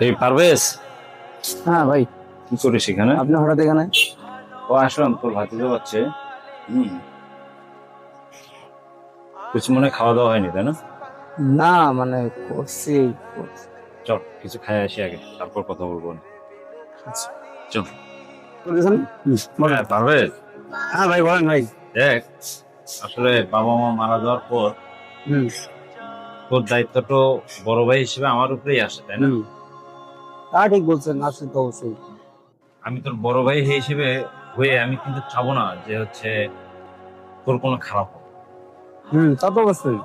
এই পারভেজ, হ্যাঁ ভাই, কি করিস এখানে? আপনি হঠাৎ এখানে? ও আসলাম, তোর ভাতিজা হচ্ছে। হুম, কিছু মনে হয় খাওয়া দাওয়া হয়নি, তাই না? না মানে করছি। চল কিছু খাই আসি আগে, তারপর কথা বলবো না। আচ্ছা, চল। করেছেন? বলেন। হ্যাঁ পারভেজ, হ্যাঁ ভাই, বলেন ভাই। দেখ, আসলে বাবা মা মারা যাওয়ার পর হুম। তোর দায়িত্বটা বড় ভাই হিসেবে আমার উপরেই আসে, তাই না? হুম, তা ঠিক বলছেন, আসলে তো অবশ্যই। আমি তোর বড় ভাই হিসেবে হয়ে আমি কিন্তু চাবো না যে হচ্ছে তোর কোনো খারাপ হোক। তা তো অবশ্যই।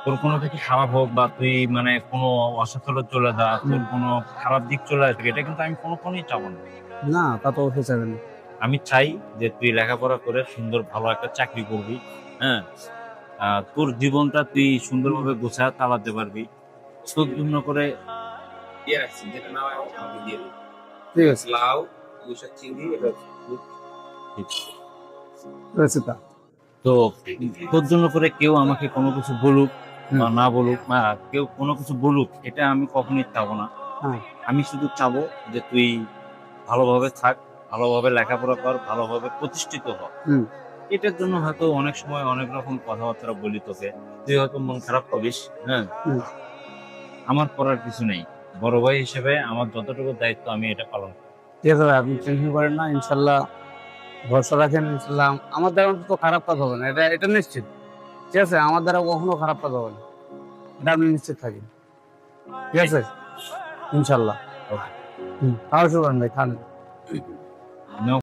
তোর কোনো কিছু খারাপ হোক বা তুই মানে কোনো অসফলে চলে যা, তোর হুম। কোনো খারাপ দিক চলে আসবে, এটা কিন্তু আমি কোনোদিনই চাবো না। না, তা তো অবশ্যই চাইবেন। আমি চাই যে তুই লেখাপড়া করে সুন্দর ভালো একটা চাকরি করবি। হ্যাঁ, তোর জীবনটা তুই সুন্দরভাবে গোছা চালাতে পারবি। তোর জন্য করে ইয়ে রাখছি, যেটা নাও আমাকে দিয়ে দিবি। ঠিক আছে, লাউ, পুঁইশাক, চিংড়ি, এটা ঠিক। রয়েছে তা। তো তোর জন্য করে কেউ আমাকে কোনো কিছু বলুক হুম। বা না বলুক, বা কেউ কোনো কিছু বলুক, এটা আমি কখনোই চাবো না। হ্যাঁ। আমি শুধু চাবো যে তুই ভালোভাবে থাক, ভালোভাবে লেখাপড়া কর, ভালোভাবে প্রতিষ্ঠিত হ। হুম। এটার জন্য হয়তো অনেক সময় অনেক রকম কথাবার্তা বলি তোকে, তুই হয়তো মন খারাপ করিস। হ্যাঁ, হুম। আমার করার কিছু নেই। বড় ভাই হিসেবে আমার যতটুকু দায়িত্ব আমি এটা পালন করব। ঠিক আছে ভাই, আপনি টেনশন করেন না, ইনশাল্লাহ ভরসা রাখেন। ইনশাল্লাহ আমার দ্বারা অন্তত খারাপ কাজ হবে না, এটা এটা নিশ্চিত। ঠিক আছে, আমার দ্বারা কখনো খারাপ কাজ হবে না, এটা আপনি নিশ্চিত থাকেন। ঠিক আছে, ইনশাল্লাহ। ওকে। খাওয়া শুরু করেন ভাই, খান।